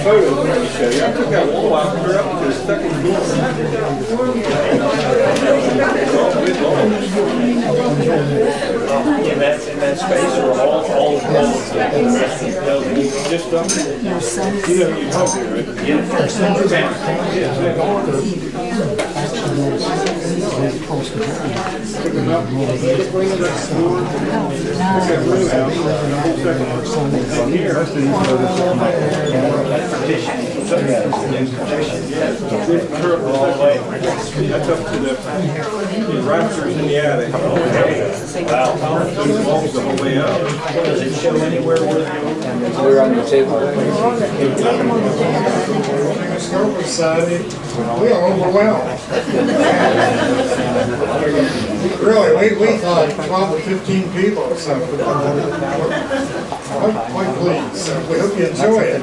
photos let me show you. I took that wall out and clear up to the second floor. In that space are all the walls. Just up there. You know you help here, right? Yeah. Pick them up. Just bring it up to the door. Pick that room out. From here. That's up to the rafters in the attic. Wow. Those walls the whole way up. Does it show anywhere where we're on the table? We are overwhelmed. Really, we thought 12 or 15 people, so quite pleased. So we hope you enjoy it.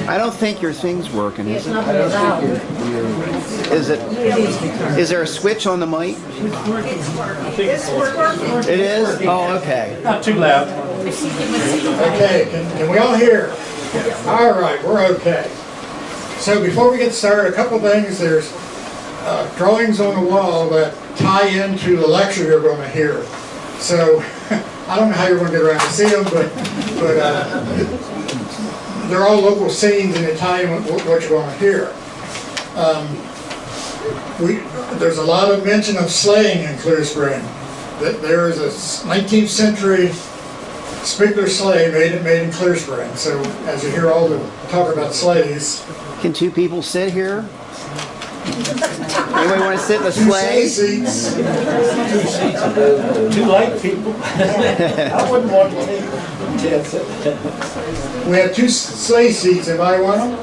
I don't think your thing's working, is it? Is there a switch on the mic? It is? Oh, okay. Not too loud. Okay, can we all hear? All right, we're okay. So before we get started, a couple things. There's drawings on the wall that tie into the lecture you're going to hear. So I don't know how you're going to get around to see them, but they're all local scenes and they tie in with what you're going to hear. There's a lot of mention of sleighing in Clear Spring. There is a 19th century Spiegler sleigh made in Clear Spring. So as you hear all the talk about sleighs. Can two people sit here? Anybody want to sit in the sleigh? Seats. Two light people. I wouldn't want one either. We have two sleigh seats. Anybody want them?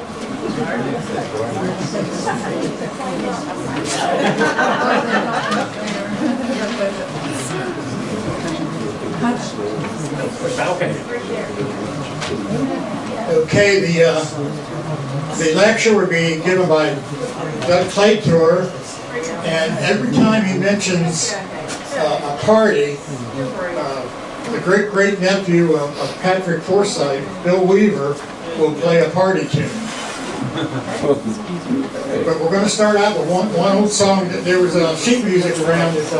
Okay, the lecture will be given by Doug Claytor, and every time he mentions a party, the great nephew of Patrick Forsyth, Bill Weaver, will play a party tune. But we're going to start out with one old song. There was sheet music around if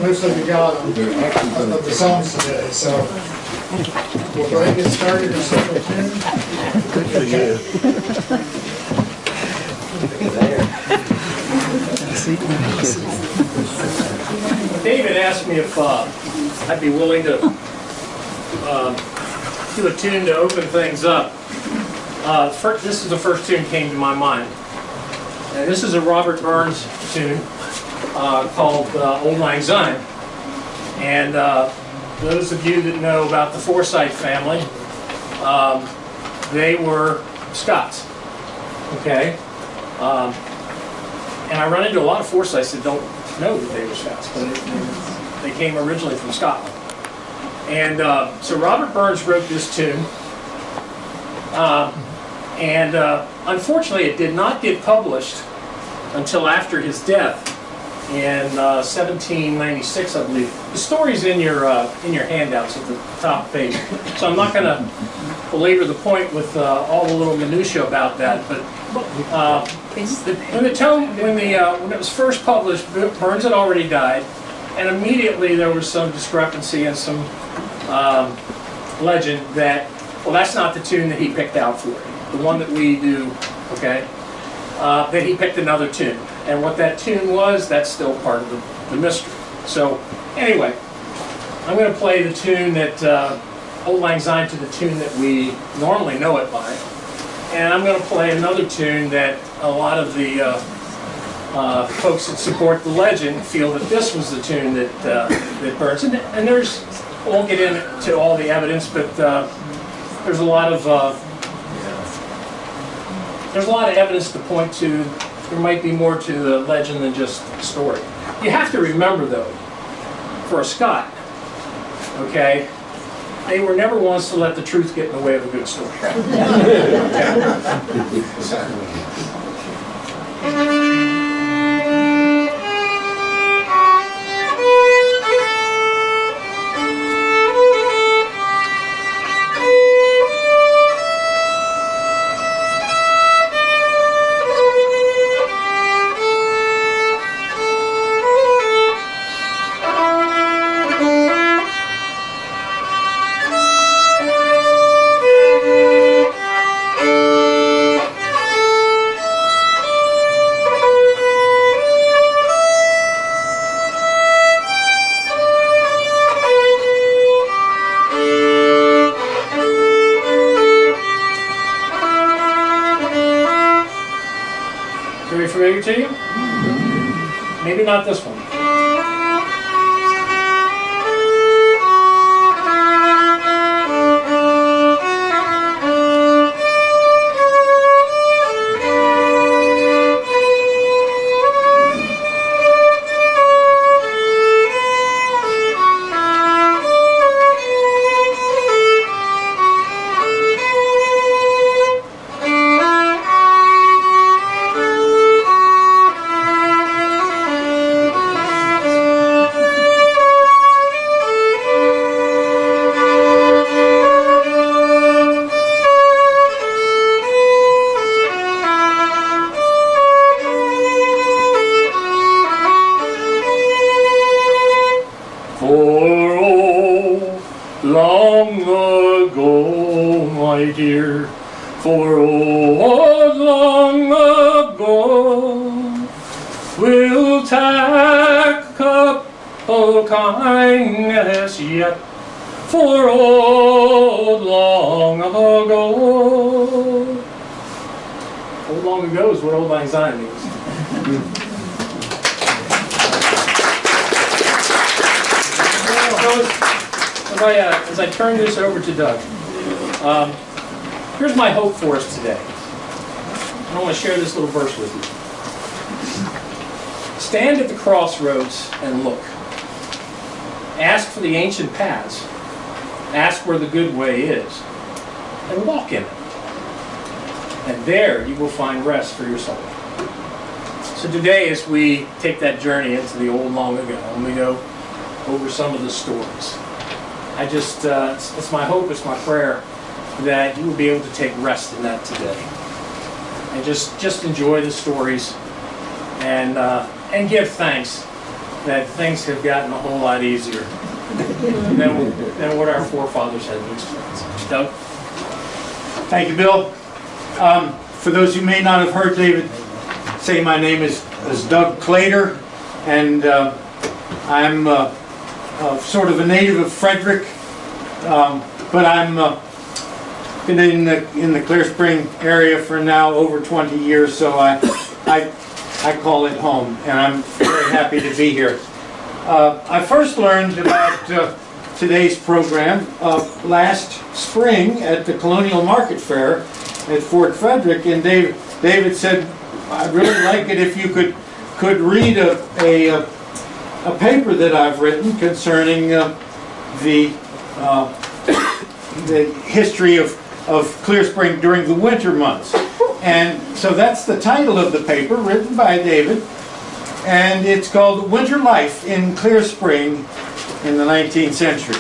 most of you got them, of the songs today. So we'll go ahead and get started with simple tune. Good for you. David asked me if I'd be willing to do a tune to open things up. This is the first tune came to my mind. And this is a Robert Burns tune called Old Lang Syne. And those of you that know about the Forsyth family, they were Scots. Okay? And I run into a lot of Forsyths that don't know that they were Scots, but they came originally from Scotland. And so Robert Burns wrote this tune. Unfortunately, it did not get published until after his death in 1796, I believe. The story's in your handouts at the top page, so I'm not going to belabor the point with all the little minutiae about that. But when it was first published, Burns had already died, and immediately there was some discrepancy and some legend that, well, that's not the tune that he picked out for it. The one that we do, okay, that he picked another tune. And what that tune was, that's still part of the mystery. So, anyway, I'm going to play the tune that, Old Lang Syne, to the tune that we normally know it by. And I'm going to play another tune that a lot of the folks that support the legend feel that this was the tune that Burns. And I won't get into all the evidence, but there's a lot of evidence to point to. There might be more to the legend than just the story. You have to remember, though, for a Scot, okay, they were never ones to let the truth get in the way of a good story. Maybe not this one. For oh, long ago, my dear, for oh, long ago, we'll tack up a kindness yet, for oh, long ago. Old long ago is what Old Lang Syne means. As I turn this over to Doug, here's my hope for us today. And I want to share this little verse with you. Stand at the crossroads and look. Ask for the ancient paths. Ask where the good way is. And walk in it. And there you will find rest for your soul. So today, as we take that journey into the old long ago, and we go over some of the stories, I just, it's my hope, it's my prayer that you will be able to take rest in that today. And just enjoy the stories and give thanks that things have gotten a whole lot easier than what our forefathers had to experience. Doug? Thank you, Bill. For those who may not have heard David say, my name is Doug Claytor, and I'm sort of a native of Frederick, but I'm been in the Clear Spring area for now over 20 years, so I call it home, and I'm very happy to be here. I first learned about today's program last spring at the Colonial Market Fair at Fort Frederick, and David said, I'd really like it if you could read a paper that I've written concerning the history of Clear Spring during the winter months. And so that's the title of the paper, written by David, and it's called Winter Life in Clear Spring in the 19th Century.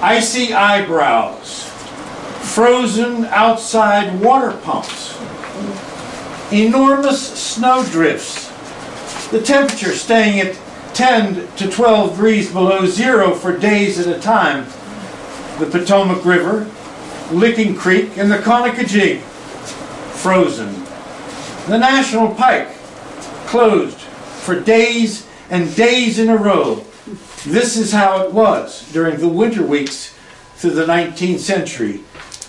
Icy eyebrows, frozen outside water pumps, enormous snow drifts, the temperature staying at 10 to 12 degrees below zero for days at a time, the Potomac River, Licking Creek, and the Conococheague frozen, the National Pike closed for days and days in a row. This is how it was during the winter weeks through the 19th century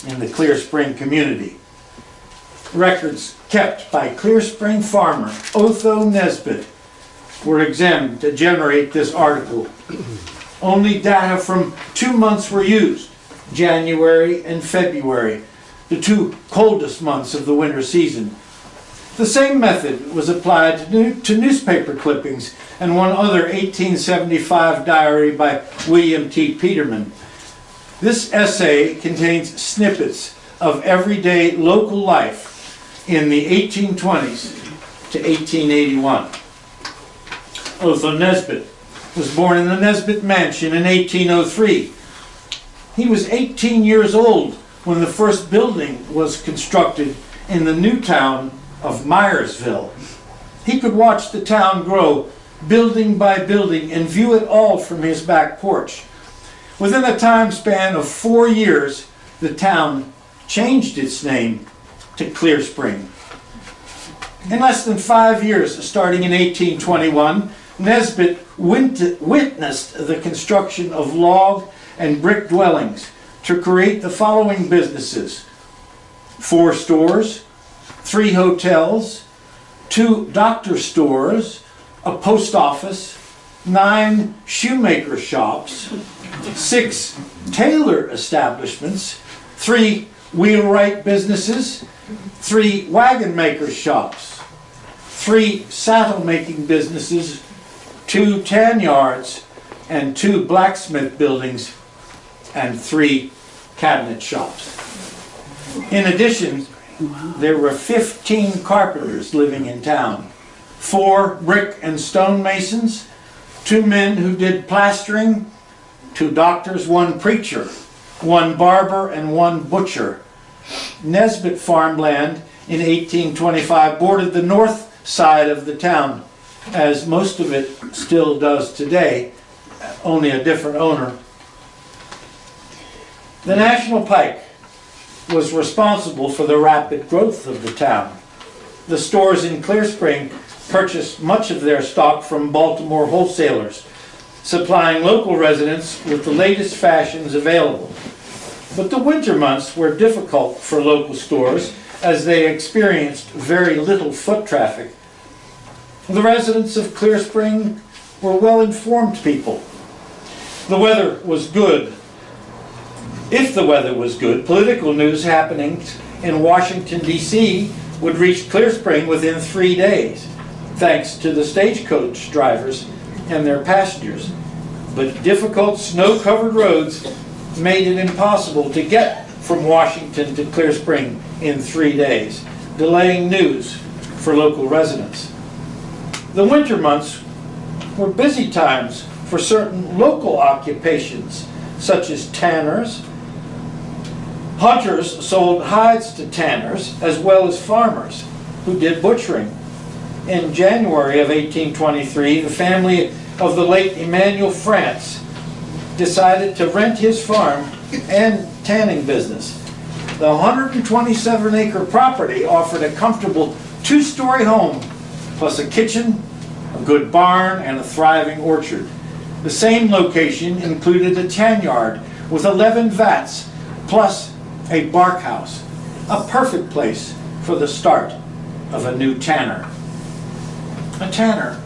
in the Clear Spring community. Records kept by Clear Spring farmer Otho Nesbitt were examined to generate this article. Only data from 2 months were used, January and February, the two coldest months of the winter season. The same method was applied to newspaper clippings and one other 1875 diary by William T. Peterman. This essay contains snippets of everyday local life in the 1820s to 1881. Otho Nesbitt was born in the Nesbitt Mansion in 1803. He was 18 years old when the first building was constructed in the new town of Myersville. He could watch the town grow building by building and view it all from his back porch. Within a time span of 4 years, the town changed its name to Clear Spring. In less than 5 years, starting in 1821, Nesbitt witnessed the construction of log and brick dwellings to create the following businesses: 4 stores, 3 hotels, 2 doctor stores, a post office, 9 shoemaker shops, 6 tailor establishments, 3 wheelwright businesses, 3 wagon maker shops, 3 saddle making businesses, 2 tan yards, and 2 blacksmith buildings, and 3 cabinet shops. In addition, there were 15 carpenters living in town, 4 brick and stone masons, 2 men who did plastering, 2 doctors, 1 preacher, 1 barber, and 1 butcher. Nesbitt farmland in 1825 bordered the north side of the town, as most of it still does today, only a different owner. The National Pike was responsible for the rapid growth of the town. The stores in Clear Spring purchased much of their stock from Baltimore wholesalers, supplying local residents with the latest fashions available. But the winter months were difficult for local stores as they experienced very little foot traffic. The residents of Clear Spring were well-informed people. The weather was good. If the weather was good, political news happenings in Washington, D.C. would reach Clear Spring within 3 days, thanks to the stagecoach drivers and their passengers. But difficult snow-covered roads made it impossible to get from Washington to Clear Spring in 3 days, delaying news for local residents. The winter months were busy times for certain local occupations, such as tanners. Hunters sold hides to tanners, as well as farmers who did butchering. In January of 1823, the family of the late Emmanuel France decided to rent his farm and tanning business. The 127-acre property offered a comfortable 2-story home, plus a kitchen, a good barn, and a thriving orchard. The same location included a tan yard with 11 vats, plus a bark house, a perfect place for the start of a new tanner. A tanner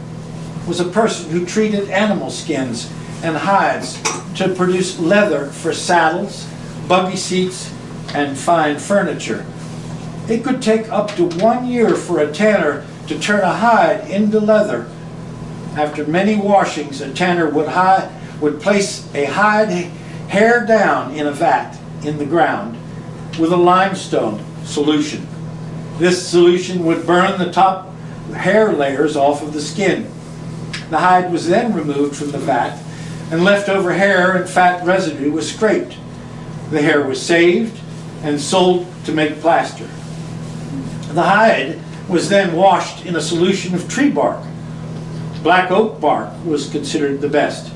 was a person who treated animal skins and hides to produce leather for saddles, buggy seats, and fine furniture. It could take up to 1 year for a tanner to turn a hide into leather. After many washings, a tanner would place a hide hair down in a vat in the ground with a limestone solution. This solution would burn the top hair layers off of the skin. The hide was then removed from the vat, and leftover hair and fat residue was scraped. The hair was saved and sold to make plaster. The hide was then washed in a solution of tree bark. Black oak bark was considered the best.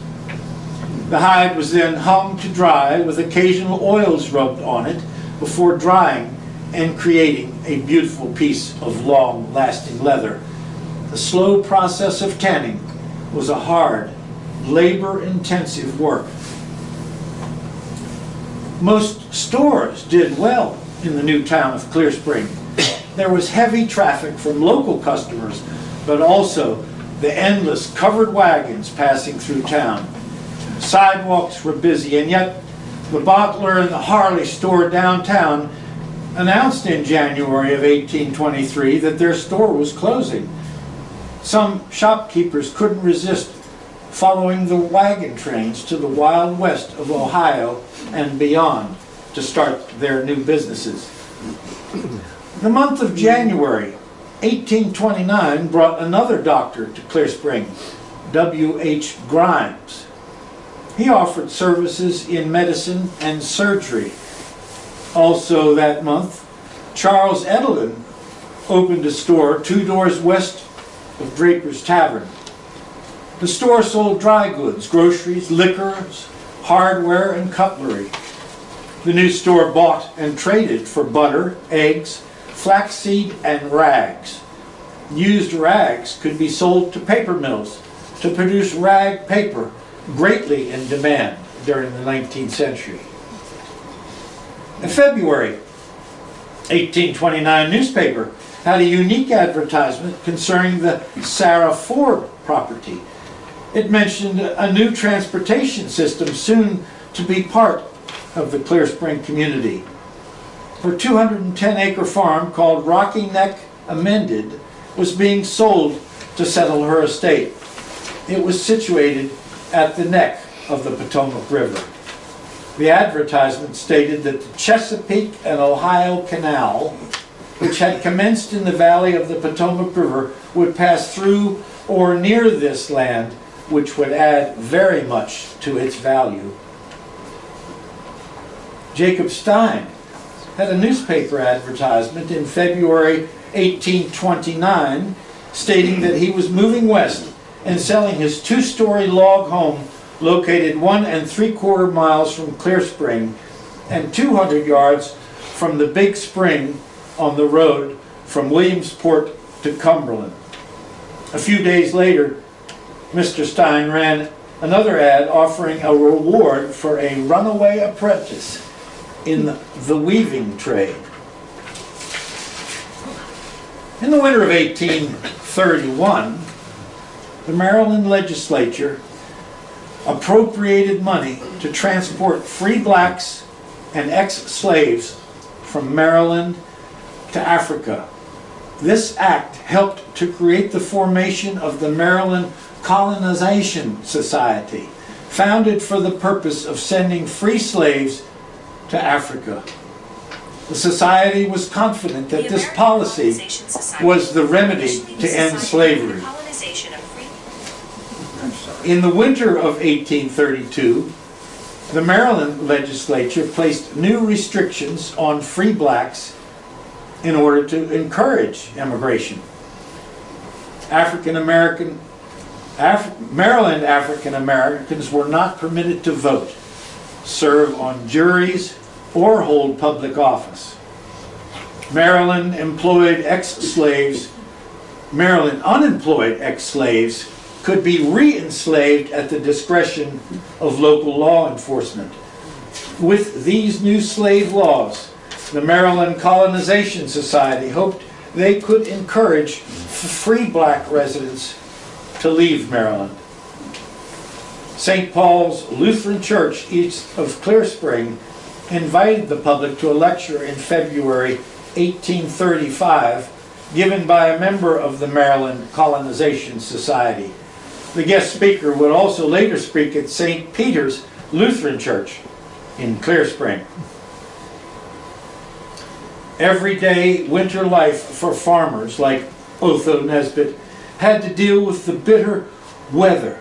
The hide was then hung to dry with occasional oils rubbed on it before drying and creating a beautiful piece of long-lasting leather. The slow process of tanning was a hard, labor-intensive work. Most stores did well in the new town of Clear Spring. There was heavy traffic from local customers, but also the endless covered wagons passing through town. Sidewalks were busy, and yet the bottler and the Harley store downtown announced in January of 1823 that their store was closing. Some shopkeepers couldn't resist following the wagon trains to the Wild West of Ohio and beyond to start their new businesses. The month of January 1829 brought another doctor to Clear Spring, W.H. Grimes. He offered services in medicine and surgery. Also that month, Charles Edelin opened a store 2 doors west of Draper's Tavern. The store sold dry goods, groceries, liquors, hardware, and cutlery. The new store bought and traded for butter, eggs, flaxseed, and rags. Used rags could be sold to paper mills to produce rag paper, greatly in demand during the 19th century. A February 1829 newspaper had a unique advertisement concerning the Sarah Ford property. It mentioned a new transportation system soon to be part of the Clear Spring community. Her 210-acre farm called Rocky Neck Amended was being sold to settle her estate. It was situated at the neck of the Potomac River. The advertisement stated that the Chesapeake and Ohio Canal, which had commenced in the valley of the Potomac River, would pass through or near this land, which would add very much to its value. Jacob Stein had a newspaper advertisement in February 1829 stating that he was moving west and selling his two-story log home located 1 3/4 miles from Clear Spring and 200 yards from the Big Spring on the road from Williamsport to Cumberland. A few days later, Mr. Stein ran another ad offering a reward for a runaway apprentice in the weaving trade. In the winter of 1831, the Maryland legislature appropriated money to transport free blacks and ex-slaves from Maryland to Africa. This act helped to create the formation of the Maryland Colonization Society, founded for the purpose of sending free slaves to Africa. The society was confident that this policy was the remedy to end slavery. In the winter of 1832, the Maryland legislature placed new restrictions on free blacks in order to encourage immigration. Maryland African Americans were not permitted to vote, serve on juries, or hold public office. Maryland unemployed ex-slaves could be re-enslaved at the discretion of local law enforcement. With these new slave laws, the Maryland Colonization Society hoped they could encourage free black residents to leave Maryland. St. Paul's Lutheran Church, east of Clear Spring, invited the public to a lecture in February 1835 given by a member of the Maryland Colonization Society. The guest speaker would also later speak at St. Peter's Lutheran Church in Clear Spring. Everyday winter life for farmers like Otho Nesbitt had to deal with the bitter weather.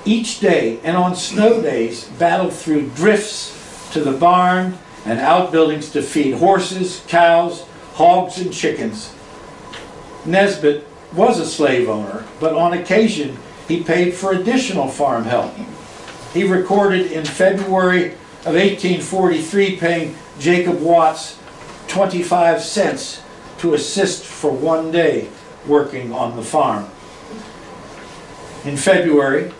Each day, and on snow days, battled through drifts to the barn and outbuildings to feed horses, cows, hogs, and chickens. Nesbitt was a slave owner, but on occasion he paid for additional farm help. He recorded in February of 1843 paying Jacob Watts 25 cents to assist for one day working on the farm. In February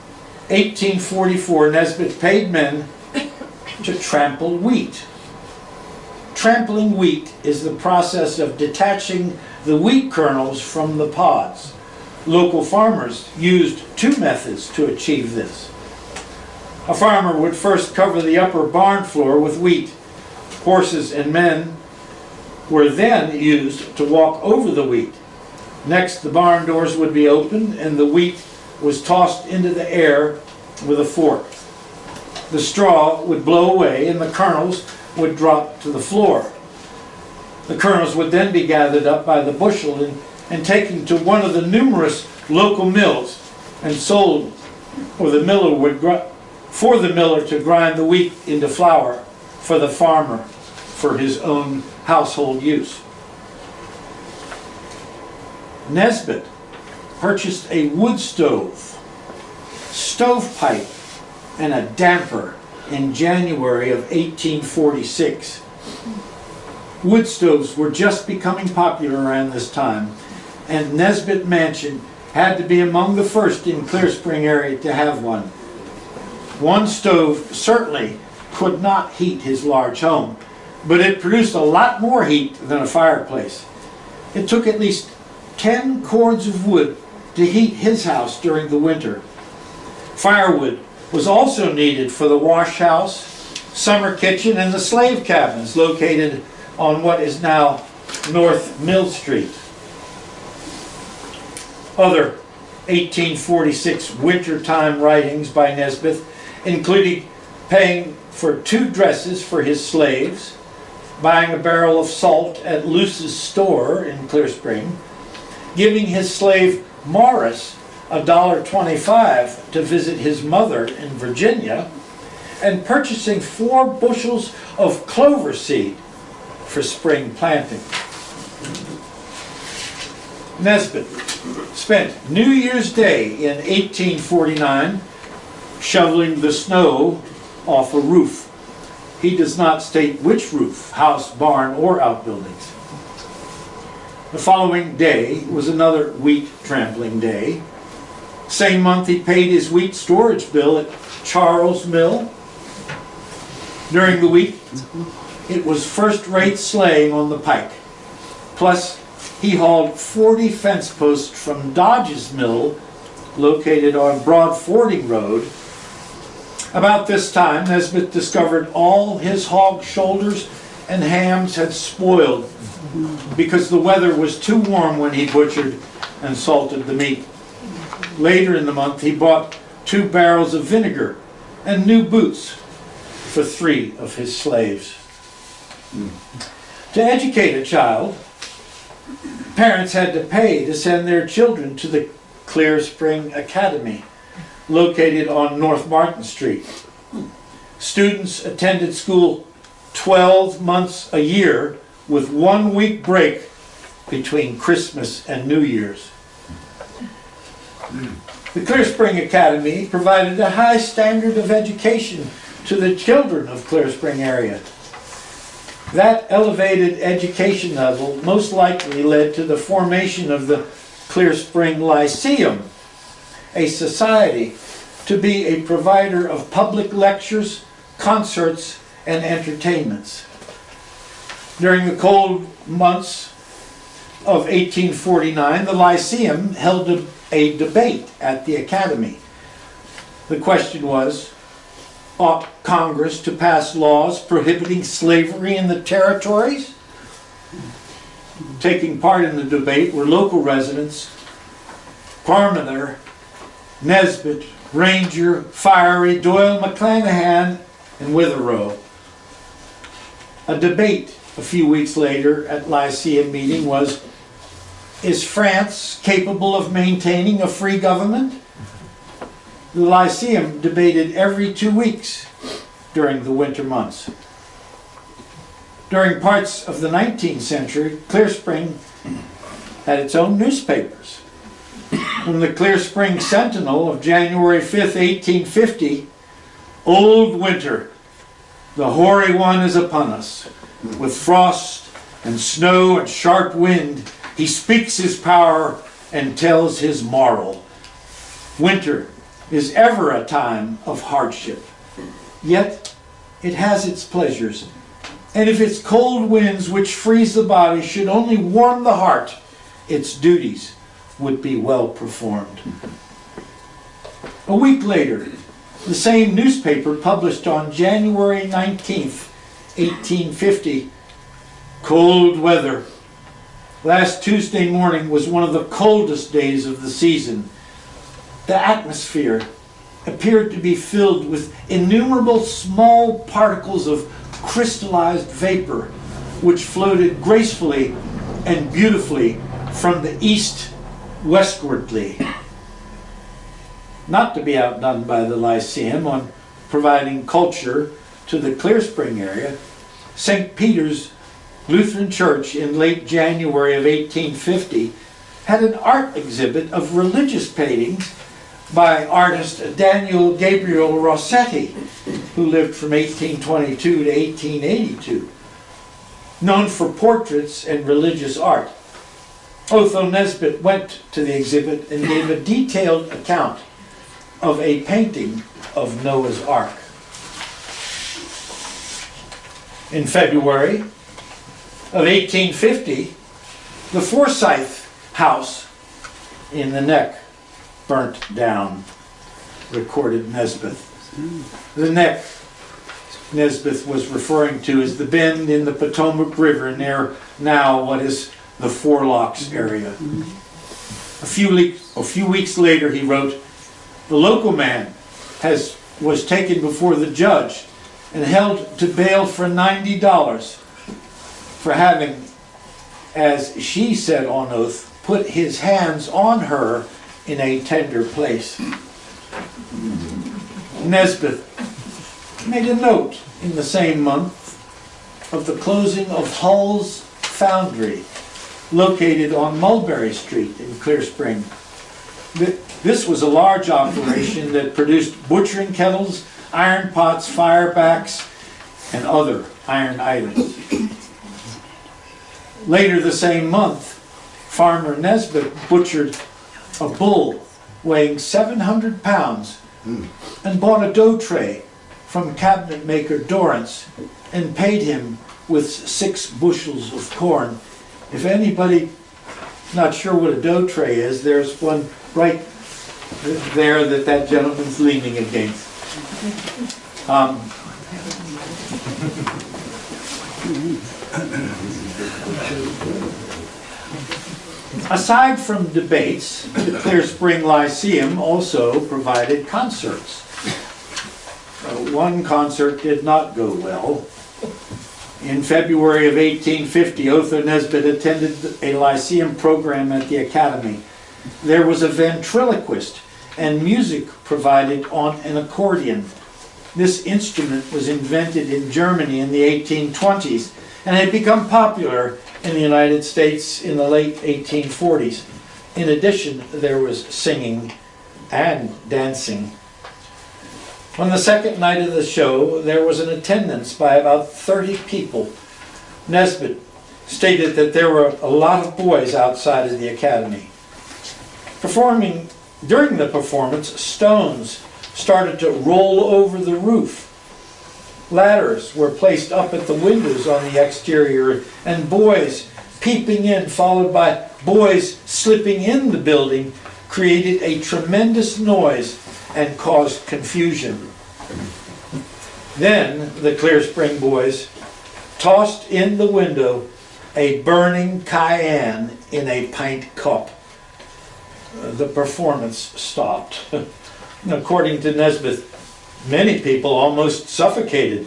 1844, Nesbitt paid men to trample wheat. Trampling wheat is the process of detaching the wheat kernels from the pods. Local farmers used two methods to achieve this. A farmer would first cover the upper barn floor with wheat. Horses and men were then used to walk over the wheat. Next, the barn doors would be opened and the wheat was tossed into the air with a fork. The straw would blow away and the kernels would drop to the floor. The kernels would then be gathered up by the bushel and taken to one of the numerous local mills and sold, or the miller would for the miller to grind the wheat into flour for the farmer for his own household use. Nesbitt purchased a wood stove, stovepipe, and a damper in January of 1846. Wood stoves were just becoming popular around this time, and Nesbitt Mansion had to be among the first in Clear Spring area to have one. One stove certainly could not heat his large home, but it produced a lot more heat than a fireplace. It took at least 10 cords of wood to heat his house during the winter. Firewood was also needed for the wash house, summer kitchen, and the slave cabins located on what is now North Mill Street. Other 1846 wintertime writings by Nesbit included paying for 2 dresses for his slaves, buying a barrel of salt at Luce's store in Clear Spring, giving his slave Morris $1.25 to visit his mother in Virginia, and purchasing 4 bushels of clover seed for spring planting. Nesbit spent New Year's Day in 1849 shoveling the snow off a roof. He does not state which roof, house, barn, or outbuildings. The following day was another wheat trampling day. Same month he paid his wheat storage bill at Charles Mill. During the week, it was first-rate sleighing on the pike. Plus, he hauled 40 fence posts from Dodge's Mill, located on Broad Fording Road. About this time, Nesbit discovered all his hog shoulders and hams had spoiled because the weather was too warm when he butchered and salted the meat. Later in the month, he bought 2 barrels of vinegar and new boots for 3 of his slaves. To educate a child, parents had to pay to send their children to the Clear Spring Academy, located on North Martin Street. Students attended school 12 months a year with 1 week break between Christmas and New Year's. The Clear Spring Academy provided a high standard of education to the children of Clear Spring area. That elevated education level most likely led to the formation of the Clear Spring Lyceum, a society to be a provider of public lectures, concerts, and entertainments. During the cold months of 1849, the Lyceum held a debate at the Academy. The question was, ought Congress to pass laws prohibiting slavery in the territories? Taking part in the debate were local residents, Parmenter, Nesbit, Ranger, Fiery, Doyle, McClanahan, and Witherow. A debate a few weeks later at Lyceum meeting was, is France capable of maintaining a free government? The Lyceum debated every 2 weeks during the winter months. During parts of the 19th century, Clear Spring had its own newspapers. From the Clear Spring Sentinel of January 5th, 1850, Old Winter, the hoary one is upon us. With frost and snow and sharp wind, he speaks his power and tells his moral. Winter is ever a time of hardship, yet it has its pleasures. And if its cold winds which freeze the body should only warm the heart, its duties would be well performed. A week later, the same newspaper published on January 19th, 1850, cold weather. Last Tuesday morning was one of the coldest days of the season. The atmosphere appeared to be filled with innumerable small particles of crystallized vapor, which floated gracefully and beautifully from the east westwardly. Not to be outdone by the Lyceum on providing culture to the Clear Spring area, St. Peter's Lutheran Church in late January of 1850 had an art exhibit of religious paintings by artist Daniel Gabriel Rossetti, who lived from 1822 to 1882, known for portraits and religious art. Otho Nesbit went to the exhibit and gave a detailed account of a painting of Noah's Ark. In February of 1850, The Forsyth house in the Neck burnt down, recorded Nesbeth. The Neck Nesbeth was referring to as the bend in the Potomac River near now what is the Four Locks area. A few weeks later he wrote, "The local man was taken before the judge and held to bail for $90 for having, as she said on oath, put his hands on her in a tender place." Nesbeth made a note in the same month of the closing of Hull's Foundry, located on Mulberry Street in Clear Spring. This was a large operation that produced butchering kettles, iron pots, firebacks, and other iron items. Later the same month, Farmer Nesbeth butchered a bull weighing 700 pounds and bought a dough tray from cabinet maker Dorrance and paid him with 6 bushels of corn. If anybody not sure what a dough tray is, there's one right there that gentleman's leaning against. Aside from debates, the Clear Spring Lyceum also provided concerts. One concert did not go well. In February of 1850, Otho Nesbeth attended a Lyceum program at the Academy. There was a ventriloquist and music provided on an accordion. This instrument was invented in Germany in the 1820s and had become popular in the United States in the late 1840s. In addition, there was singing and dancing. On the second night of the show, there was an attendance by about 30 people. Nesbeth stated that there were a lot of boys outside of the Academy. During the performance, stones started to roll over the roof. Ladders were placed up at the windows on the exterior, and boys peeping in, followed by boys slipping in the building, created a tremendous noise and caused confusion. Then the Clear Spring boys tossed in the window a burning cayenne in a pint cup. The performance stopped. According to Nesbeth, many people almost suffocated.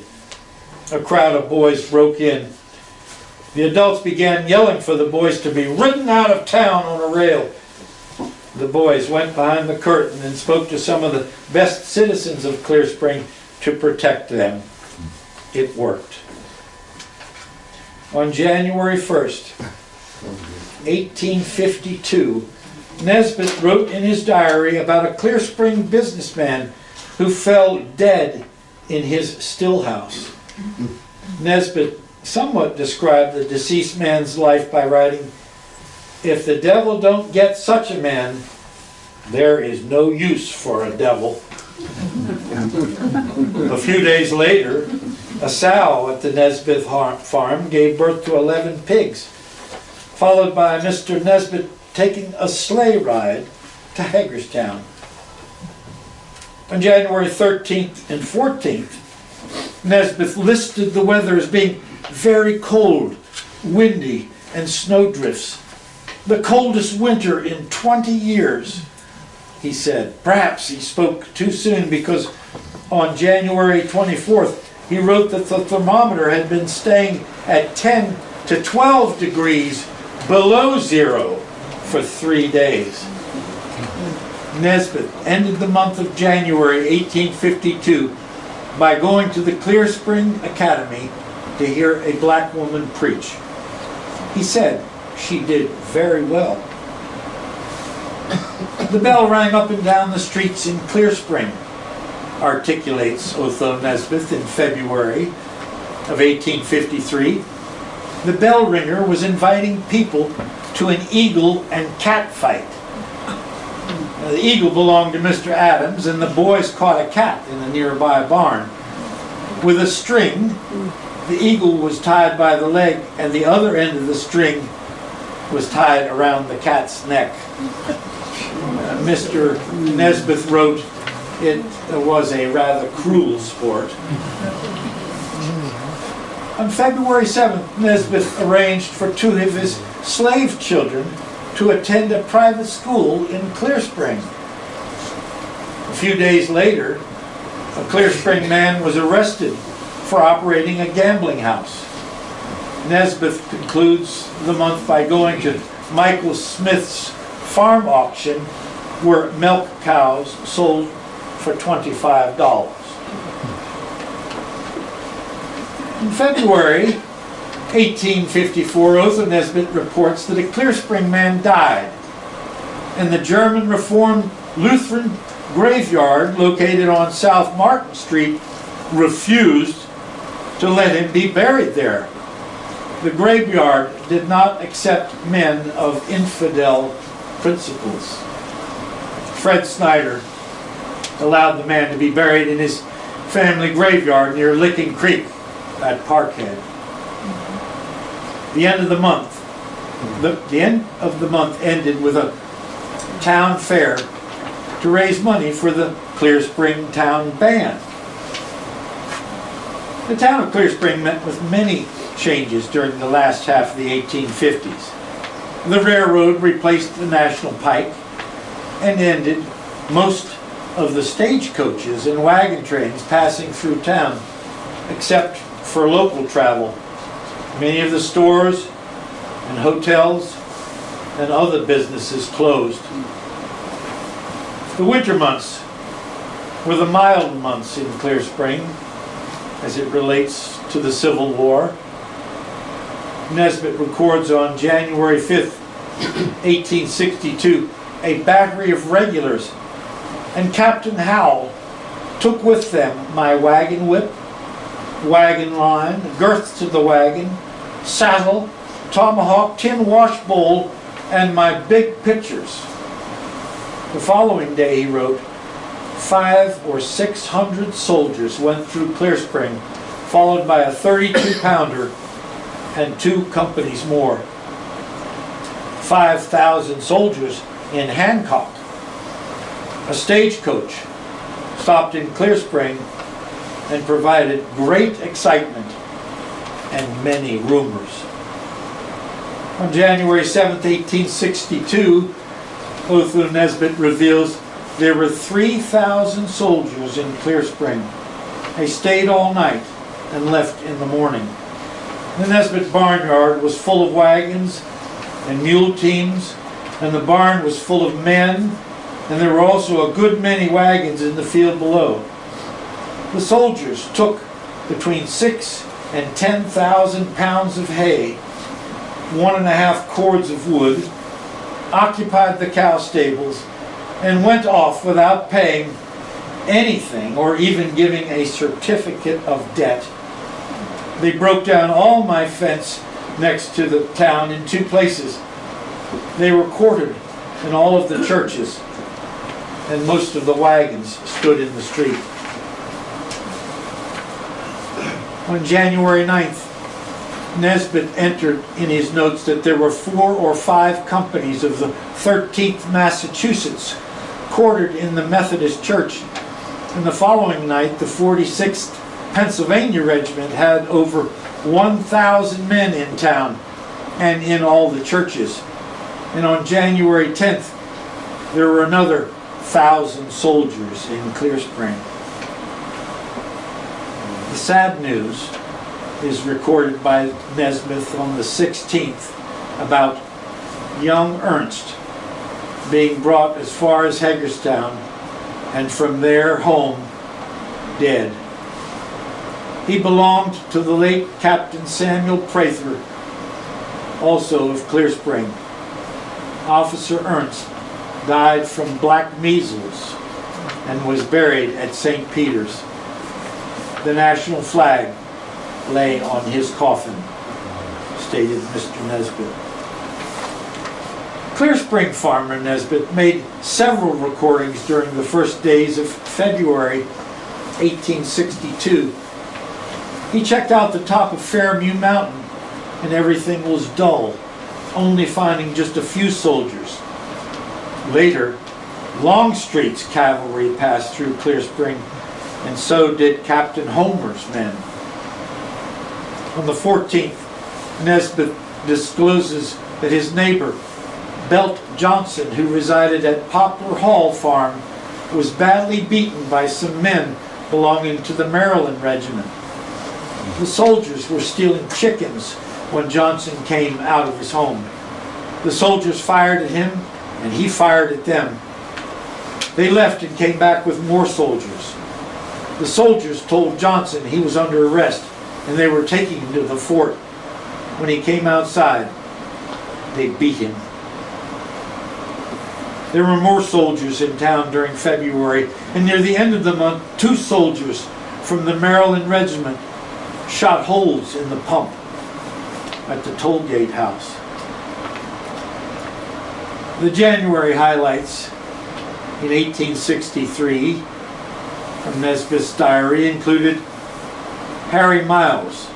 A crowd of boys broke in. The adults began yelling for the boys to be ridden out of town on a rail. The boys went behind the curtain and spoke to some of the best citizens of Clear Spring to protect them. It worked. On January 1st, 1852, Nesbeth wrote in his diary about a Clear Spring businessman who fell dead in his still house. Nesbeth somewhat described the deceased man's life by writing, "If the devil don't get such a man, there is no use for a devil." A few days later, a sow at the Nesbeth farm gave birth to 11 pigs, followed by Mr. Nesbeth taking a sleigh ride to Hagerstown. On January 13th and 14th, Nesbeth listed the weather as being very cold, windy, and snowdrifts. The coldest winter in 20 years, he said. Perhaps he spoke too soon, because on January 24th, he wrote that the thermometer had been staying at 10 to 12 degrees below zero for 3 days. Nesbeth ended the month of January 1852 by going to the Clear Spring Academy to hear a black woman preach. He said she did very well. The bell rang up and down the streets in Clear Spring, articulates Otho Nesbeth in February of 1853. The bell ringer was inviting people to an eagle and cat fight. Now, the eagle belonged to Mr. Adams, and the boys caught a cat in a nearby barn. With a string, the eagle was tied by the leg, and the other end of the string was tied around the cat's neck. Mr. Nesbit wrote, it was a rather cruel sport. On February 7th, Nesbit arranged for 2 of his slave children to attend a private school in Clear Spring. A few days later, a Clear Spring man was arrested for operating a gambling house. Nesbit concludes the month by going to Michael Smith's farm auction where milk cows sold for $25. In February 1854, Otho Nesbit reports that a Clear Spring man died, and the German Reformed Lutheran graveyard located on South Martin Street refused to let him be buried there. The graveyard did not accept men of infidel principles. Fred Snyder allowed the man to be buried in his family graveyard near Licking Creek at Parkhead. The end of the month ended with a town fair to raise money for the Clear Spring Town Band. The town of Clear Spring met with many changes during the last half of the 1850s. The railroad replaced the National Pike and ended most of the stagecoaches and wagon trains passing through town, except for local travel. Many of the stores and hotels and other businesses closed. The winter months were the mild months in Clear Spring as it relates to the Civil War. Nesbit records on January 5th, 1862, a battery of regulars, and Captain Howell took with them my wagon whip, wagon line, girths to the wagon, saddle, tomahawk, tin wash bowl, and my big pictures. The following day, he wrote, 500 or 600 soldiers went through Clear Spring, followed by a 32-pounder and 2 companies more. 5,000 soldiers in Hancock. A stagecoach stopped in Clear Spring and provided great excitement and many rumors. On January 7th, 1862, Otho Nesbit reveals there were 3,000 soldiers in Clear Spring. They stayed all night and left in the morning. The Nesbit barnyard was full of wagons and mule teams, and the barn was full of men, and there were also a good many wagons in the field below. The soldiers took between 6,000 and 10,000 pounds of hay, 1.5 cords of wood, occupied the cow stables, and went off without paying anything or even giving a certificate of debt. They broke down all my fence next to the town in 2 places. They were quartered in all of the churches, and most of the wagons stood in the street. On January 9th, Nesbit entered in his notes that there were 4 or 5 companies of the 13th Massachusetts quartered in the Methodist Church, and the following night the 46th Pennsylvania Regiment had over 1,000 men in town and in all the churches. And on January 10th, there were another 1,000 soldiers in Clear Spring. The sad news is recorded by Nesbit on the 16th about young Ernst being brought as far as Hagerstown and from there home dead. He belonged to the late Captain Samuel Prather, also of Clear Spring. Officer Ernst died from black measles and was buried at St. Peter's. The national flag lay on his coffin, stated Mr. Nesbit. Clear Spring farmer Nesbit made several recordings during the first days of February 1862. He checked out the top of Fairview Mountain, and everything was dull, only finding just a few soldiers. Later, Longstreet's cavalry passed through Clear Spring, and so did Captain Homer's men. On the 14th, Nesbitt discloses that his neighbor, Belt Johnson, who resided at Poplar Hall Farm, was badly beaten by some men belonging to the Maryland Regiment. The soldiers were stealing chickens when Johnson came out of his home. The soldiers fired at him, and he fired at them. They left and came back with more soldiers. The soldiers told Johnson he was under arrest, and they were taking him to the fort. When he came outside, they beat him. There were more soldiers in town during February, and near the end of the month, 2 soldiers from the Maryland Regiment shot holes in the pump at the toll gate house. The January highlights in 1863 from Nesbitt's diary included Harry Miles,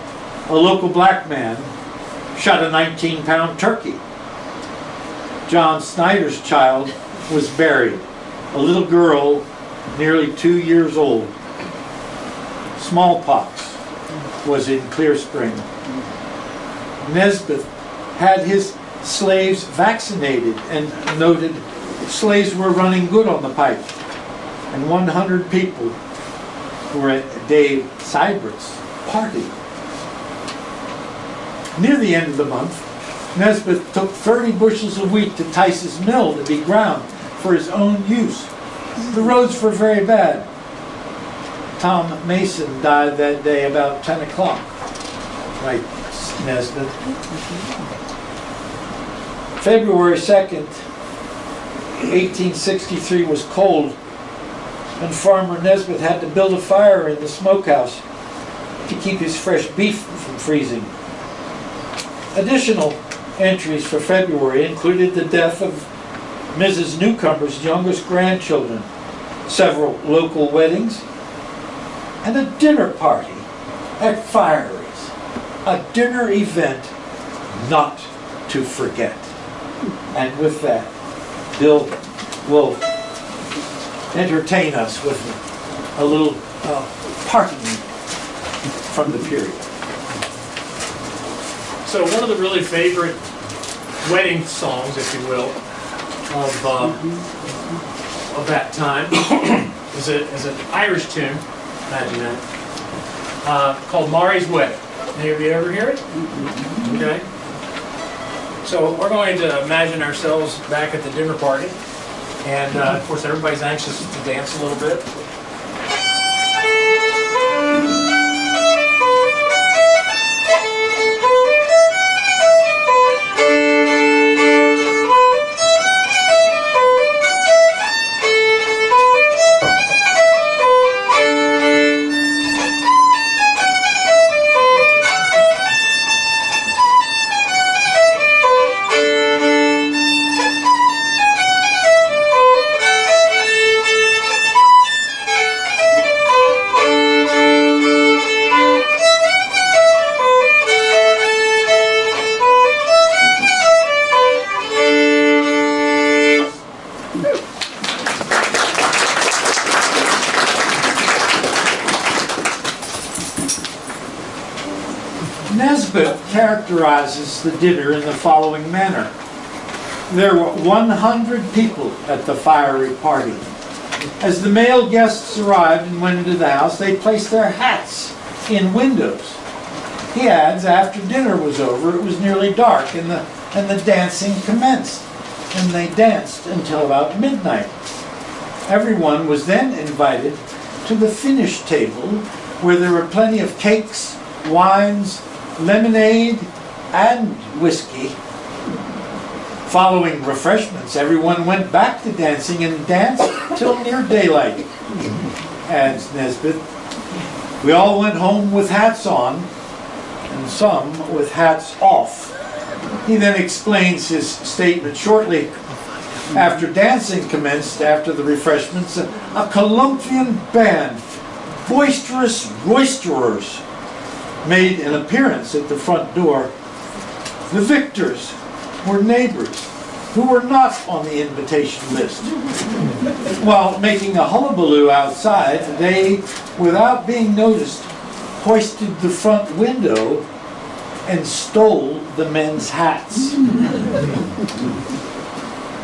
a local black man, shot a 19-pound turkey. John Snyder's child was buried, a little girl nearly 2 years old. Smallpox was in Clear Spring. Nesbitt had his slaves vaccinated and noted slaves were running good on the pike, and 100 people were at Dave Seibert's party. Near the end of the month, Nesbitt took 30 bushels of wheat to Tice's mill to be ground for his own use. The roads were very bad. Tom Mason died that day about 10 o'clock. Right, Nesbitt. February 2nd, 1863 was cold, and Farmer Nesbitt had to build a fire in the smokehouse to keep his fresh beef from freezing. Additional entries for February included the death of Mrs. Newcomer's youngest grandchildren, several local weddings, and a dinner party at Fiery's, a dinner event not to forget. And with that, Bill will entertain us with a little parting from the period. So one of the really favorite wedding songs, if you will, of that time is an Irish tune, imagine that, called Mari's Wedding. Any of you ever hear it? Okay. So we're going to imagine ourselves back at the dinner party, and of course everybody's anxious to dance a little bit. Nesbitt characterizes the dinner in the following manner. There were 100 people at the fiery party. As the male guests arrived and went into the house, they placed their hats in windows. He adds, after dinner was over, it was nearly dark and the dancing commenced, and they danced until about midnight. Everyone was then invited to the finish table, where there were plenty of cakes, wines, lemonade, and whiskey. Following refreshments, everyone went back to dancing and danced till near daylight. Adds Nesbitt, we all went home with hats on, and some with hats off. He then explains his statement shortly. After dancing commenced after the refreshments, a Columbian band, boisterous roisterers, made an appearance at the front door. The victors were neighbors who were not on the invitation list. While making a hullabaloo outside, they, without being noticed, hoisted the front window and stole the men's hats.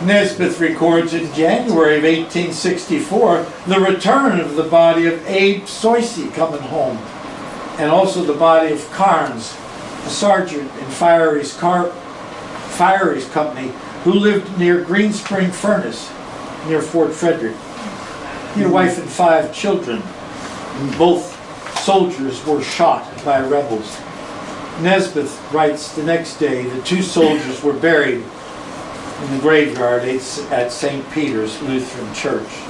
Nesbeth records in January of 1864 the return of the body of Abe Soisey coming home, and also the body of Carnes, a sergeant in Fireys Company who lived near Green Spring Furnace, near Fort Frederick. He had a wife and 5 children. Both soldiers were shot by rebels. Nesbeth writes the next day the 2 soldiers were buried in the graveyard at St. Peter's Lutheran Church.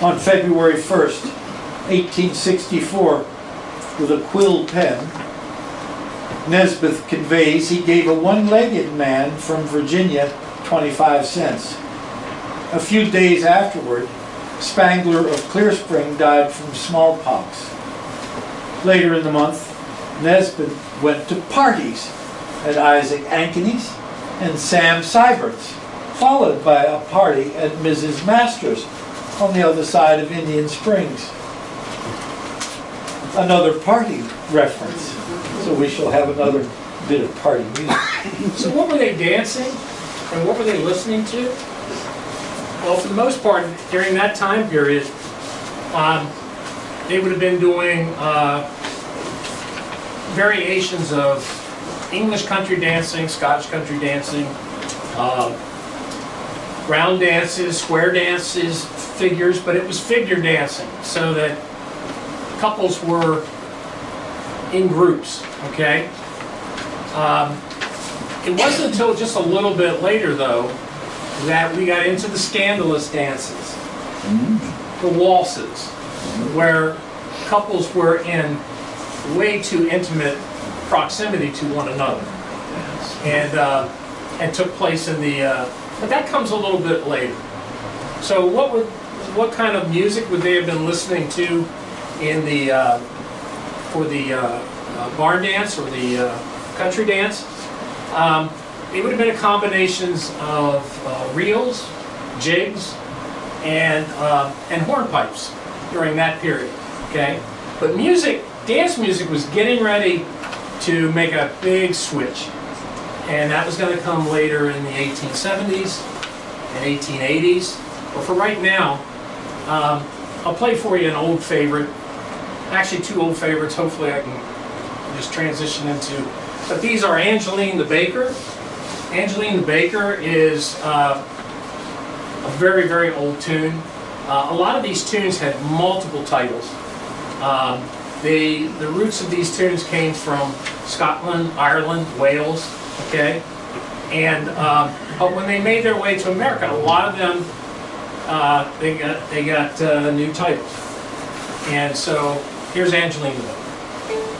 On February 1st, 1864, with a quill pen, Nesbeth conveys he gave a one-legged man from Virginia 25 cents. A few days afterward, Spangler of Clear Spring died from smallpox. Later in the month, Nesbeth went to parties at Isaac Ankeny's and Sam Sybert's, followed by a party at Mrs. Masters on the other side of Indian Springs. Another party reference. So we shall have another bit of party music. So what were they dancing and what were they listening to? Well, for the most part, during that time period, they would have been doing variations of English country dancing, Scottish country dancing, round dances, square dances, figures, but it was figure dancing, so that couples were in groups, okay? It wasn't until just a little bit later, though, that we got into the scandalous dances, the waltzes, where couples were in way too intimate proximity to one another, and took place in the. But that comes a little bit later. So what kind of music would they have been listening to in the for the barn dance or the country dance? It would have been a combinations of reels, jigs, and hornpipes during that period. Okay, but dance music was getting ready to make a big switch, and that was going to come later in the 1870s and 1880s. But for right now, I'll play for you an old favorite. Actually, 2 old favorites. Hopefully, I can just transition into. But these are Angeline the Baker. Angeline the Baker is a very, very old tune. A lot of these tunes had multiple titles. The roots of these tunes came from Scotland, Ireland, Wales, okay? And but when they made their way to America, a lot of them they got new titles. And so here's Angeline the Baker.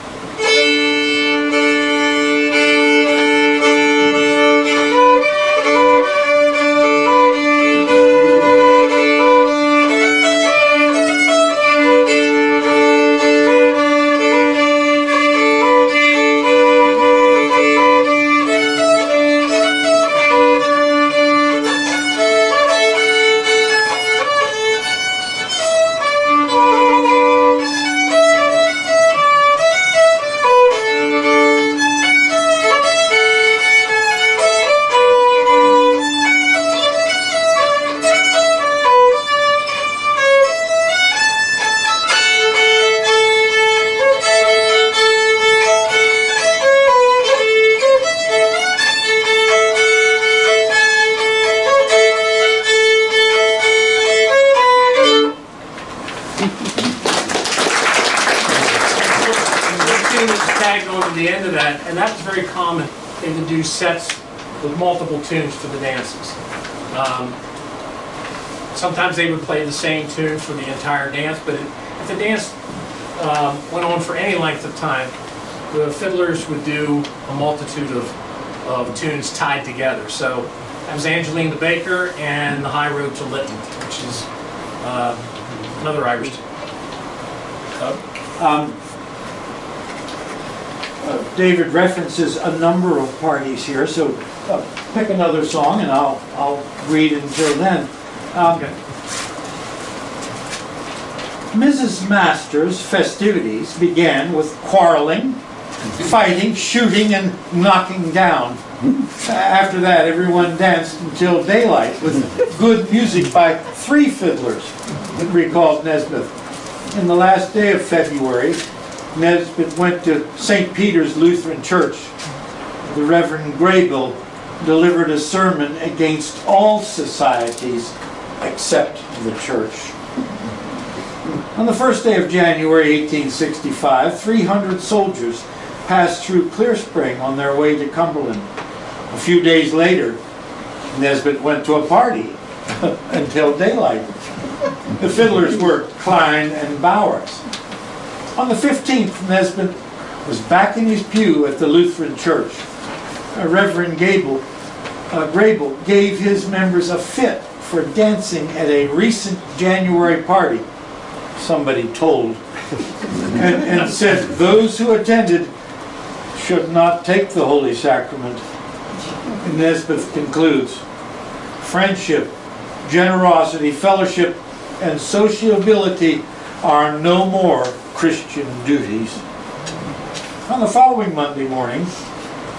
The end of that, and that was very common. They would do sets with multiple tunes for the dances. Sometimes they would play the same tune for the entire dance, but if the dance went on for any length of time, the fiddlers would do a multitude of tunes tied together. So that was Angeline the Baker and The High Road to Lytton, which is another Irish tune. David references a number of parties here, so pick another song and I'll read until then. Mrs. Masters' festivities began with quarreling, fighting, shooting, and knocking down. After that, everyone danced until daylight with good music by 3 fiddlers, recalls Nesbeth. In the last day of February, Nesbeth went to St. Peter's Lutheran Church. The Reverend Graybill delivered a sermon against all societies except the church. On the first day of January 1865, 300 soldiers passed through Clear Spring on their way to Cumberland. A few days later, Nesbeth went to a party until daylight. The fiddlers were Klein and Bowers. On the 15th, Nesbeth was back in his pew at the Lutheran Church. Reverend Graybill gave his members a fit for dancing at a recent January party, somebody told, and said those who attended should not take the Holy Sacrament. Nesbeth concludes, friendship, generosity, fellowship, and sociability are no more Christian duties. On the following Monday morning,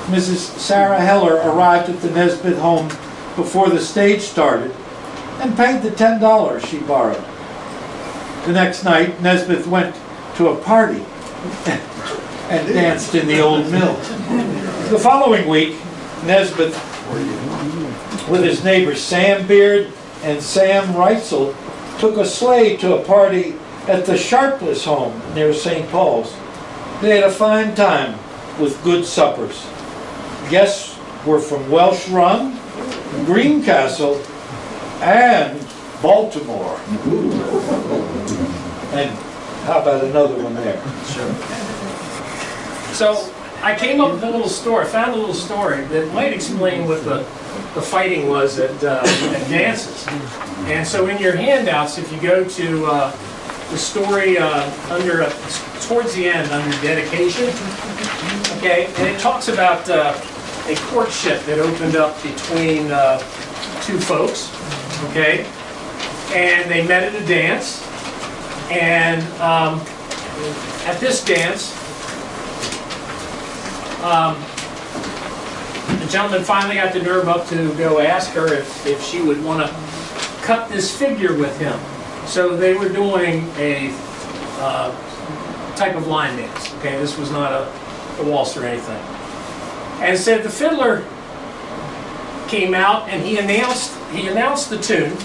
Mrs. Sarah Heller arrived at the Nesbeth home before the stage started and paid the $10 she borrowed. The next night, Nesbeth went to a party and danced in the old mill. The following week, Nesbeth, with his neighbors Sam Beard and Sam Reitzel, took a sleigh to a party at the Sharpless home near St. Paul's. They had a fine time with good suppers. Guests were from Welsh Run, Greencastle, and Baltimore. And how about another one there? Sure. So I came up with a little story, found a little story that might explain what the fighting was at dances. And so in your handouts, if you go to the story towards the end, under dedication, okay, and it talks about a courtship that opened up between 2 folks, okay, and they met at a dance, and at this dance, the gentleman finally got the nerve up to go ask her if she would want to cut this figure with him. So they were doing a type of line dance. Okay, this was not a waltz or anything. And said the fiddler came out and he announced the tune,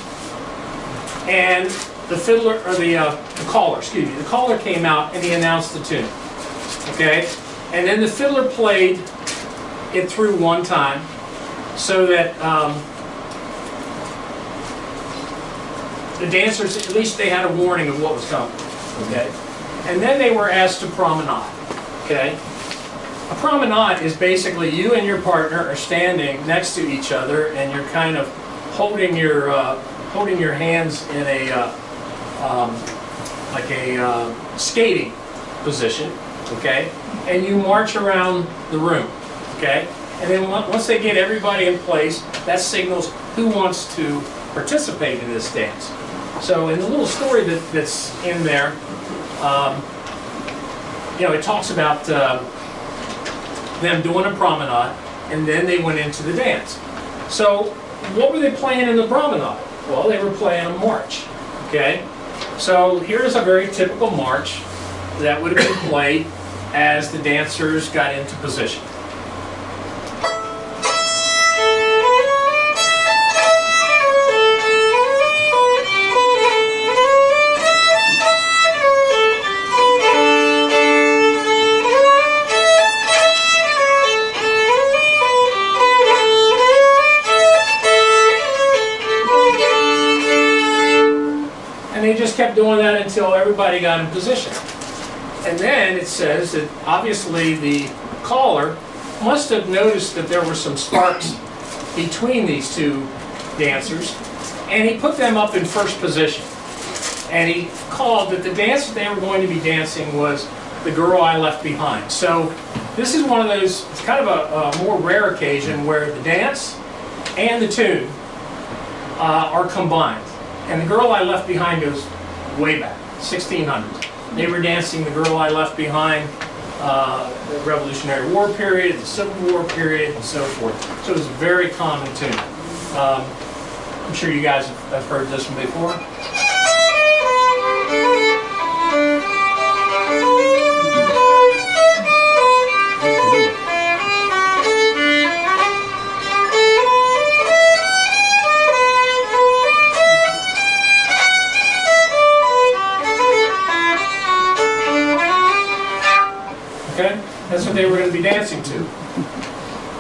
and the fiddler, or the caller came out and he announced the tune. Okay, and then the fiddler played it through one time, so that the dancers, at least they had a warning of what was coming. Okay, and then they were asked to promenade. Okay, a promenade is basically you and your partner are standing next to each other, and you're kind of holding your hands in a like a skating position. Okay, and you march around the room. Okay, and then once they get everybody in place, that signals who wants to participate in this dance. So in the little story that's in there, it talks about them doing a promenade, and then they went into the dance. So what were they playing in the promenade? Well, they were playing a march. Okay, so here's a very typical march that would have been played as the dancers got into position. They just kept doing that until everybody got in position. And then it says that obviously the caller must have noticed that there were some sparks between these 2 dancers, and he put them up in first position. And he called that the dance that they were going to be dancing was The Girl I Left Behind. So This is one of those, it's kind of a more rare occasion where the dance and the tune are combined. And The Girl I Left Behind goes way back, 1600s. They were dancing The Girl I Left Behind, the Revolutionary War period, the Civil War period, and so forth. So it's a very common tune. I'm sure you guys have heard this one before. Okay, that's what they were going to be dancing to.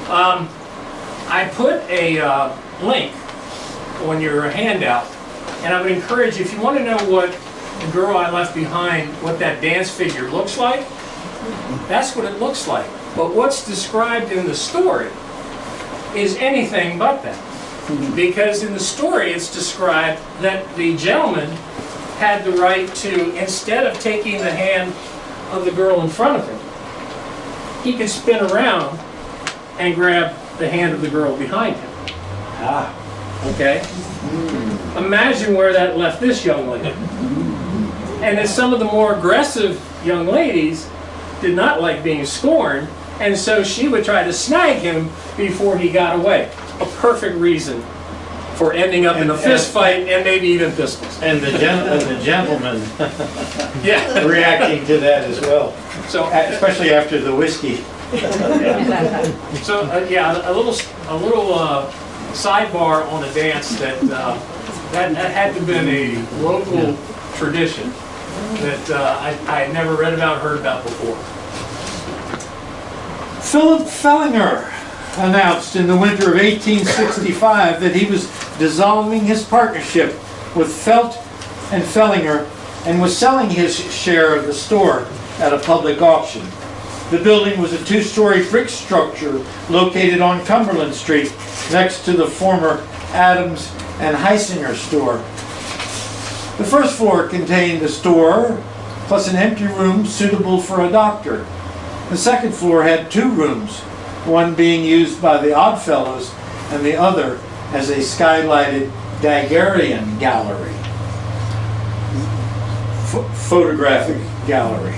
I put a link on your handout, and I would encourage you, if you want to know what The Girl I Left Behind, what that dance figure looks like, that's what it looks like. But what's described in the story is anything but that. Because in the story it's described that the gentleman had the right to, instead of taking the hand of the girl in front of him, he could spin around and grab the hand of the girl behind him. Okay? Imagine where that left this young lady. And then some of the more aggressive young ladies did not like being scorned, and so she would try to snag him before he got away. A perfect reason for ending up in a fist fight and maybe even pistols. And the gentleman Yeah. reacting to that as well, So, especially after the whiskey. so yeah, a little sidebar on a dance that that had to have been a local tradition that I had never read about or heard about before. Philip Fellinger announced in the winter of 1865 that he was dissolving his partnership with Felt and Fellinger and was selling his share of the store at a public auction. The building was a two-story brick structure located on Cumberland Street next to the former Adams and Heisinger store. The first floor contained the store plus an empty room suitable for a doctor. The second floor had two rooms, one being used by the Oddfellows and the other as a skylighted Daguerrean gallery. Photographic gallery.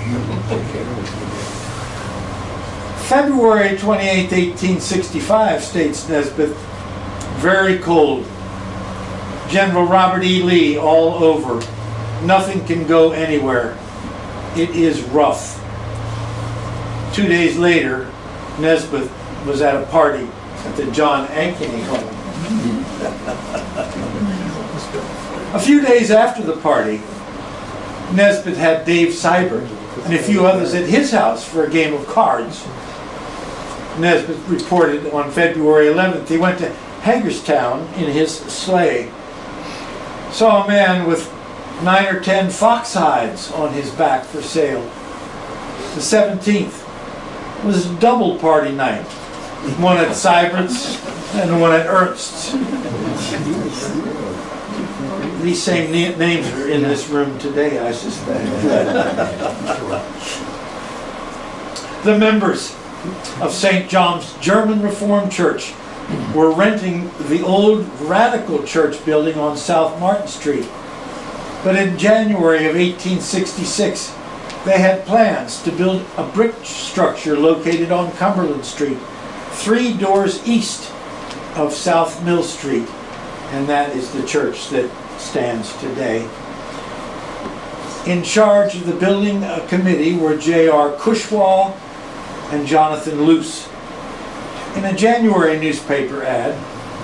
February 28, 1865, states Nesbith, very cold. General Robert E. Lee all over. Nothing can go anywhere. It is rough. 2 days later, Nesbith was at a party at the John Ankeny home. A few days after the party, Nesbith had Dave Seibert and a few others at his house for a game of cards. Nesbith reported on February 11th he went to Hagerstown in his sleigh. Saw a man with 9 or 10 fox hides on his back for sale. The 17th was double party night. One at Seibert's and one at Ernst's. These same names are in this room today, I suspect. The members of St. John's German Reformed Church were renting the old Radical Church building on South Martin Street. But in January of 1866, they had plans to build a brick structure located on Cumberland Street, 3 doors east of South Mill Street, and that is the church that stands today. In charge of the building committee were J.R. Cushwaw and Jonathan Luce. In a January newspaper ad,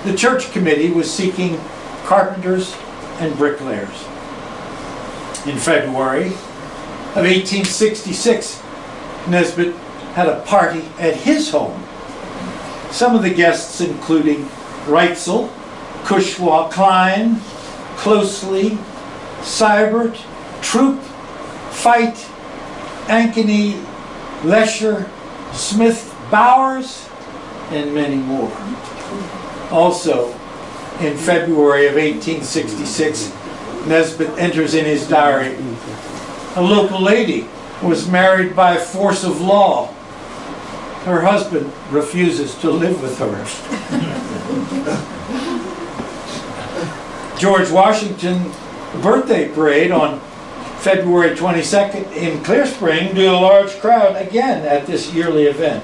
the church committee was seeking carpenters and bricklayers. In February of 1866, Nesbit had a party at his home. Some of the guests including Reitzel, Cushwaw, Klein, Closely, Seibert, Troop, Feit, Ankeny, Lesher, Smith, Bowers, and many more. Also, in February of 1866, Nesbit enters in his diary, a local lady was married by force of law. Her husband refuses to live with her. George Washington birthday parade on February 22nd in Clear Spring drew a large crowd again at this yearly event.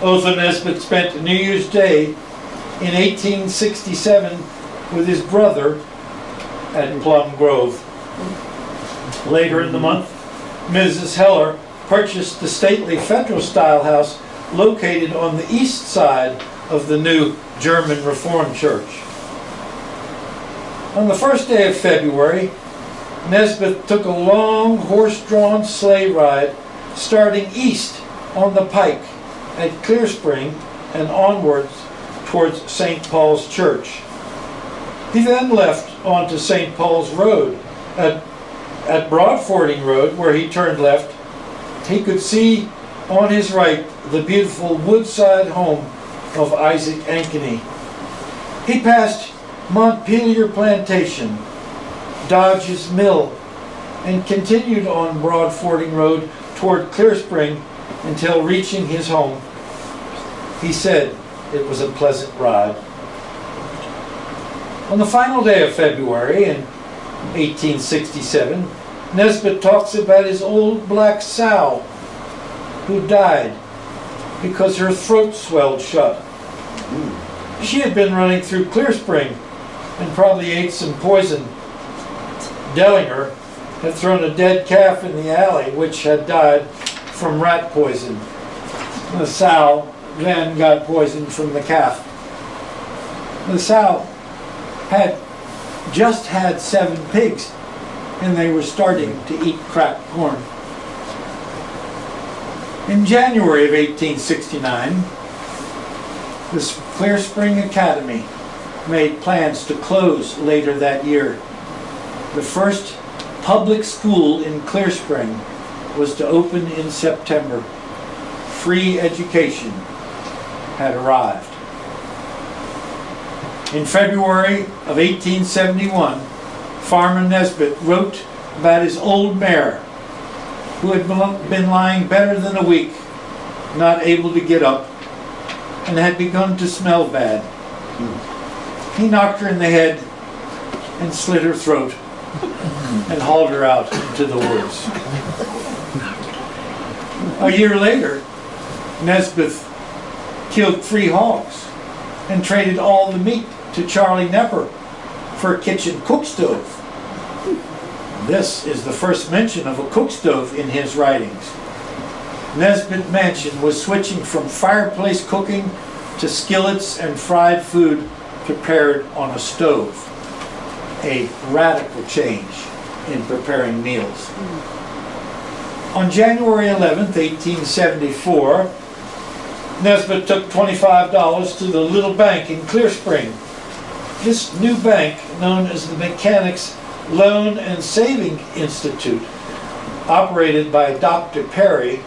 Otho Nesbitt spent New Year's Day in 1867 with his brother at Plumb Grove. Later in the month, Mrs. Heller purchased the stately Federal-style house located on the east side of the new German Reformed Church. On the first day of February, Nesbitt took a long horse-drawn sleigh ride starting east on the pike at Clear Spring and onwards towards St. Paul's Church. He then left onto St. Paul's Road. At Broadfording Road, where he turned left, he could see on his right the beautiful woodside home of Isaac Ankeny. He passed Montpelier Plantation, Dodge's Mill, and continued on Broadfording Road toward Clear Spring until reaching his home. He said it was a pleasant ride. On the final day of February in 1867, Nesbitt talks about his old black sow who died because her throat swelled shut. She had been running through Clear Spring and probably ate some poison. Dellinger had thrown a dead calf in the alley which had died from rat poison. The sow then got poisoned from the calf. The sow had just had 7 pigs and they were starting to eat cracked corn. In January of 1869, the Clear Spring Academy made plans to close later that year. The first public school in Clear Spring was to open in September. Free education had arrived. In February of 1871, Farmer Nesbitt wrote about his old mare, who had been lying better than a week, not able to get up, and had begun to smell bad. He knocked her in the head and slit her throat and hauled her out into the woods. A year later, Nesbitt killed 3 hogs and traded all the meat to Charlie Nepper for a kitchen cook stove. This is the first mention of a cook stove in his writings. Nesbitt Mansion was switching from fireplace cooking to skillets and fried food prepared on a stove. A radical change in preparing meals. On January 11th, 1874, Nesbitt took $25 to the little bank in Clear Spring. This new bank, known as the Mechanics' Loan and Saving Institute, operated by Dr. Perry,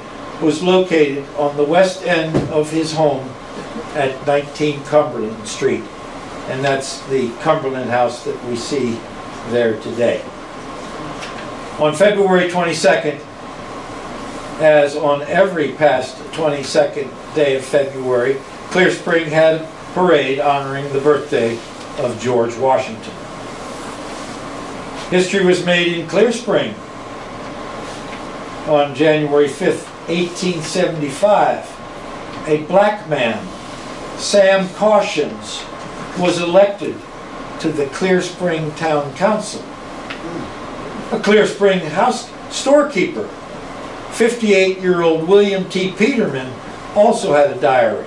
was located on the west end of his home at 19 Cumberland Street. And that's the Cumberland house that we see there today. On February 22nd, as on every past 22nd day of February, Clear Spring had a parade honoring the birthday of George Washington. History was made in Clear Spring on January 5th, 1875. A black man, Sam Cautions, was elected to the Clear Spring Town Council. A Clear Spring house storekeeper, 58-year-old William T. Peterman, also had a diary.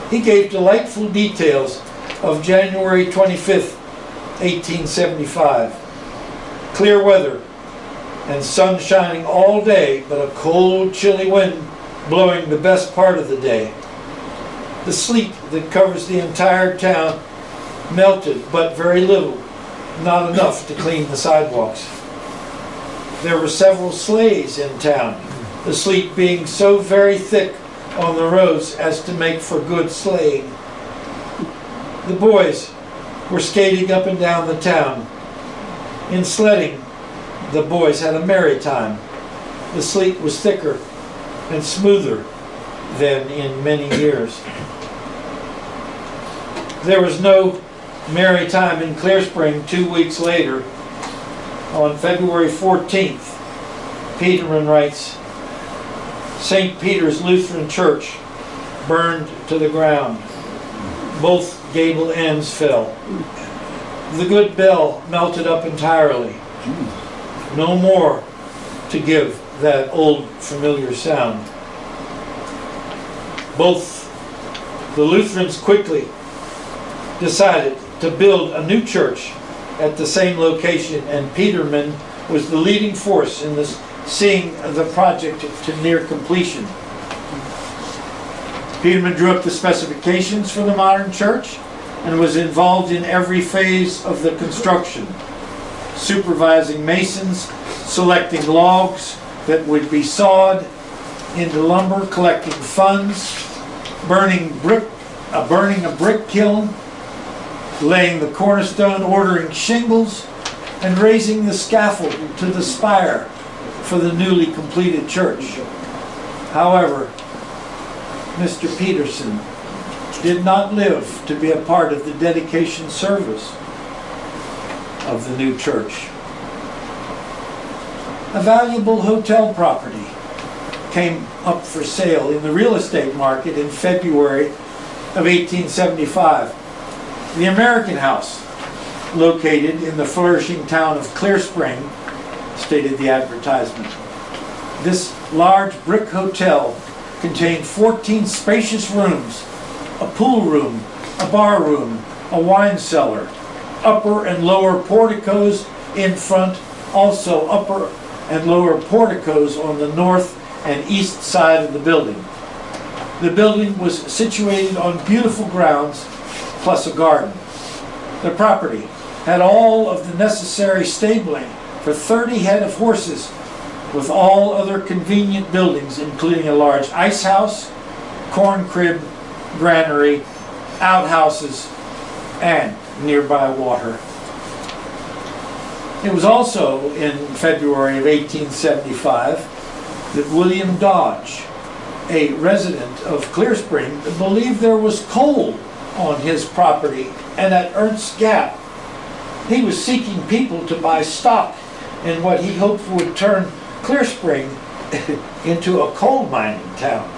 He gave delightful details of January 25th, 1875. Clear weather and sun shining all day, but a cold, chilly wind blowing the best part of the day. The sleet that covers the entire town melted, but very little, not enough to clean the sidewalks. There were several sleighs in town, the sleet being so very thick on the roads as to make for good sleighing. The boys were skating up and down the town. In sledding, the boys had a merry time. The sleet was thicker and smoother than in many years. There was no merry time in Clear Spring 2 weeks later. On February 14th, Peterman writes, St. Peter's Lutheran Church burned to the ground. Both gable ends fell. The good bell melted up entirely. No more to give that old familiar sound. Both the Lutherans quickly decided to build a new church at the same location, and Peterman was the leading force in this, seeing the project to near completion. Peterman drew up the specifications for the modern church and was involved in every phase of the construction, supervising masons, selecting logs that would be sawed into lumber, collecting funds, burning a brick kiln, laying the cornerstone, ordering shingles, and raising the scaffold to the spire for the newly completed church. However, Mr. Peterson did not live to be a part of the dedication service of the new church. A valuable hotel property came up for sale in the real estate market in February of 1875. The American House, located in the flourishing town of Clear Spring, stated the advertisement. This large brick hotel contained 14 spacious rooms, a pool room, a bar room, a wine cellar, upper and lower porticos in front, also upper and lower porticos on the north and east side of the building. The building was situated on beautiful grounds, plus a garden. The property had all of the necessary stabling for 30 head of horses, with all other convenient buildings, including a large ice house, corn crib, granary, outhouses, and nearby water. It was also in February of 1875 that William Dodge, a resident of Clear Spring, believed there was coal on his property and at Ernst's Gap. He was seeking people to buy stock in what he hoped would turn Clear Spring into a coal mining town.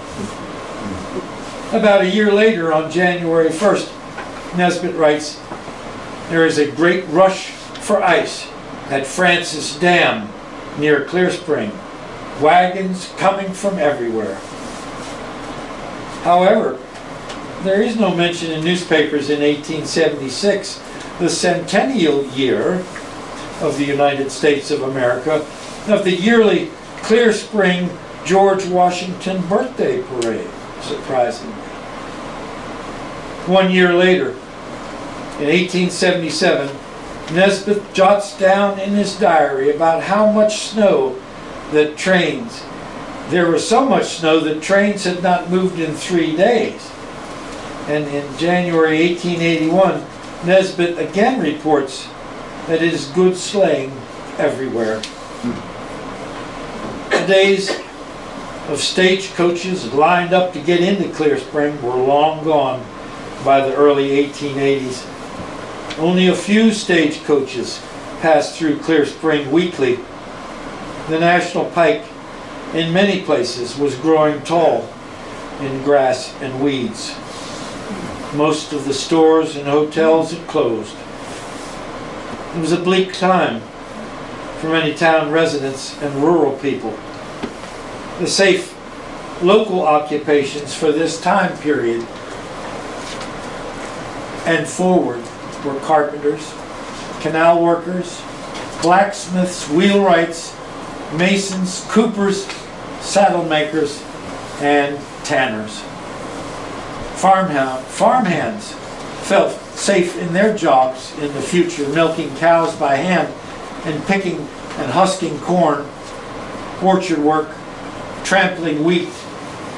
About a year later, on January 1st, Nesbitt writes, there is a great rush for ice at Francis Dam near Clear Spring. Wagons coming from everywhere. However, there is no mention in newspapers in 1876, the centennial year of the United States of America, of the yearly Clear Spring George Washington birthday parade, surprisingly. 1 year later, in 1877, Nesbitt jots down in his diary about how much snow that trains. There was so much snow that trains had not moved in 3 days. And in January 1881, Nesbitt again reports that it is good sleighing everywhere. The days of stagecoaches lined up to get into Clear Spring were long gone by the early 1880s. Only a few stagecoaches passed through Clear Spring weekly. The national pike in many places was growing tall in grass and weeds. Most of the stores and hotels had closed. It was a bleak time for many town residents and rural people. The safe local occupations for this time period and forward were carpenters, canal workers, blacksmiths, wheelwrights, masons, coopers, saddle makers, and tanners. Farmhands felt safe in their jobs in the future, milking cows by hand and picking and husking corn, orchard work, trampling wheat,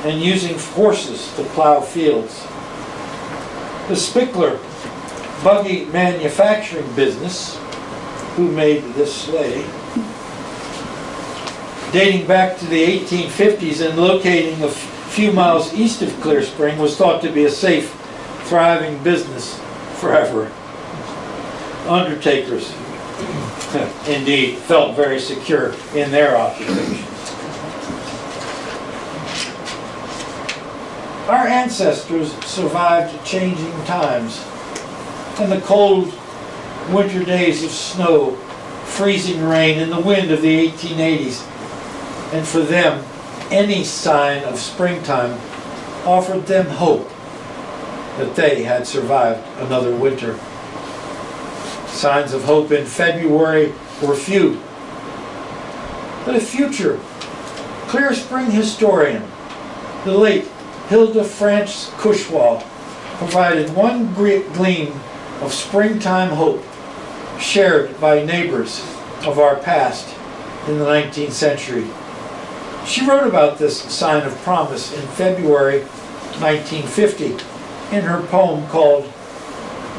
and using horses to plow fields. The Spickler buggy manufacturing business, who made this sleigh, dating back to the 1850s and locating a few miles east of Clear Spring, was thought to be a safe, thriving business forever. Undertakers, indeed, felt very secure in their occupation. Our ancestors survived changing times and the cold winter days of snow, freezing rain, and the wind of the 1880s. And for them, any sign of springtime offered them hope that they had survived another winter. Signs of hope in February were few. But a future Clear Spring historian, the late Hilda France Cushwall, provided one gleam of springtime hope shared by neighbors of our past in the 19th century. She wrote about this sign of promise in February 1950 in her poem called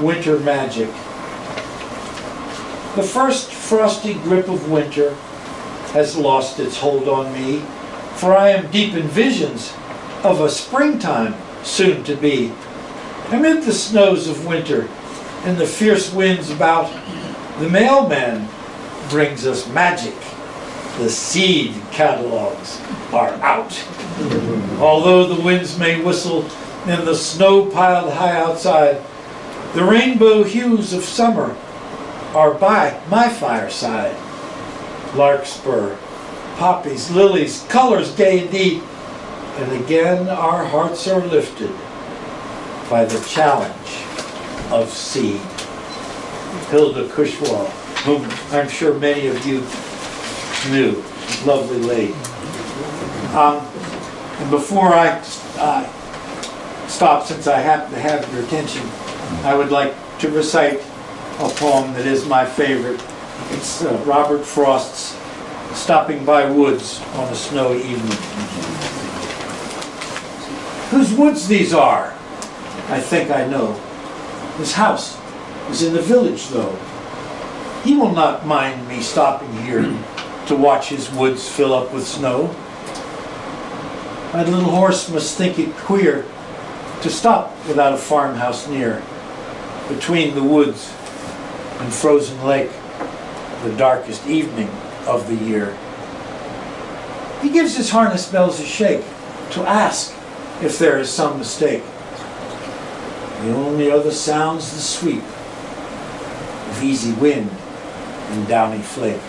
Winter Magic. The first frosty grip of winter has lost its hold on me, for I am deep in visions of a springtime soon to be. Amid the snows of winter and the fierce winds about, the mailman brings us magic. The seed catalogs are out. Although the winds may whistle and the snow piled high outside, the rainbow hues of summer are by my fireside. Larkspur, poppies, lilies, colors gay indeed, and again our hearts are lifted by the challenge of seed. Hilda Cushwall, whom I'm sure many of you knew, lovely lady. And before I stop, since I happen to have your attention, I would like to recite a poem that is my favorite. It's Robert Frost's Stopping by Woods on a Snowy Evening. Whose woods these are, I think I know. His house is in the village, though. He will not mind me stopping here to watch his woods fill up with snow. My little horse must think it queer to stop without a farmhouse near, between the woods and frozen lake, the darkest evening of the year. He gives his harness bells a shake to ask if there is some mistake. The only other sounds the sweep of easy wind and downy flake.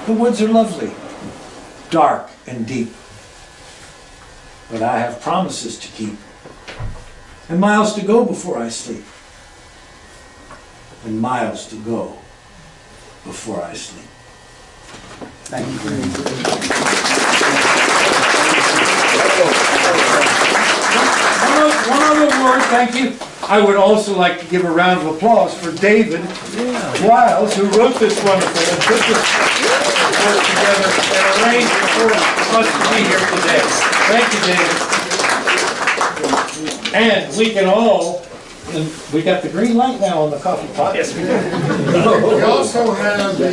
The woods are lovely, dark and deep, but I have promises to keep, and miles to go before I sleep, and miles to go before I sleep. Thank you very much. One other word, thank you. I would also like to give a round of applause for David Wiles, who wrote this wonderful and put this work together and arranged for us to be here today. Thank you, David. And we can all, and we got the green light now on the coffee pot. Yes, we do. We also have the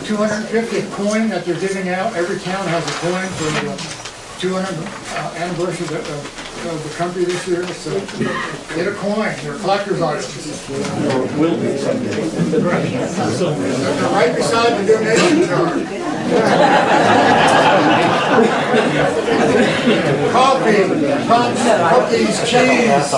250th coin that they're giving out. Every town has a coin for the 200th anniversary of the country this year. So get a coin. They're collector's items. Will be someday. They're right beside the donation jar. Coffee, punch, cookies, cheese.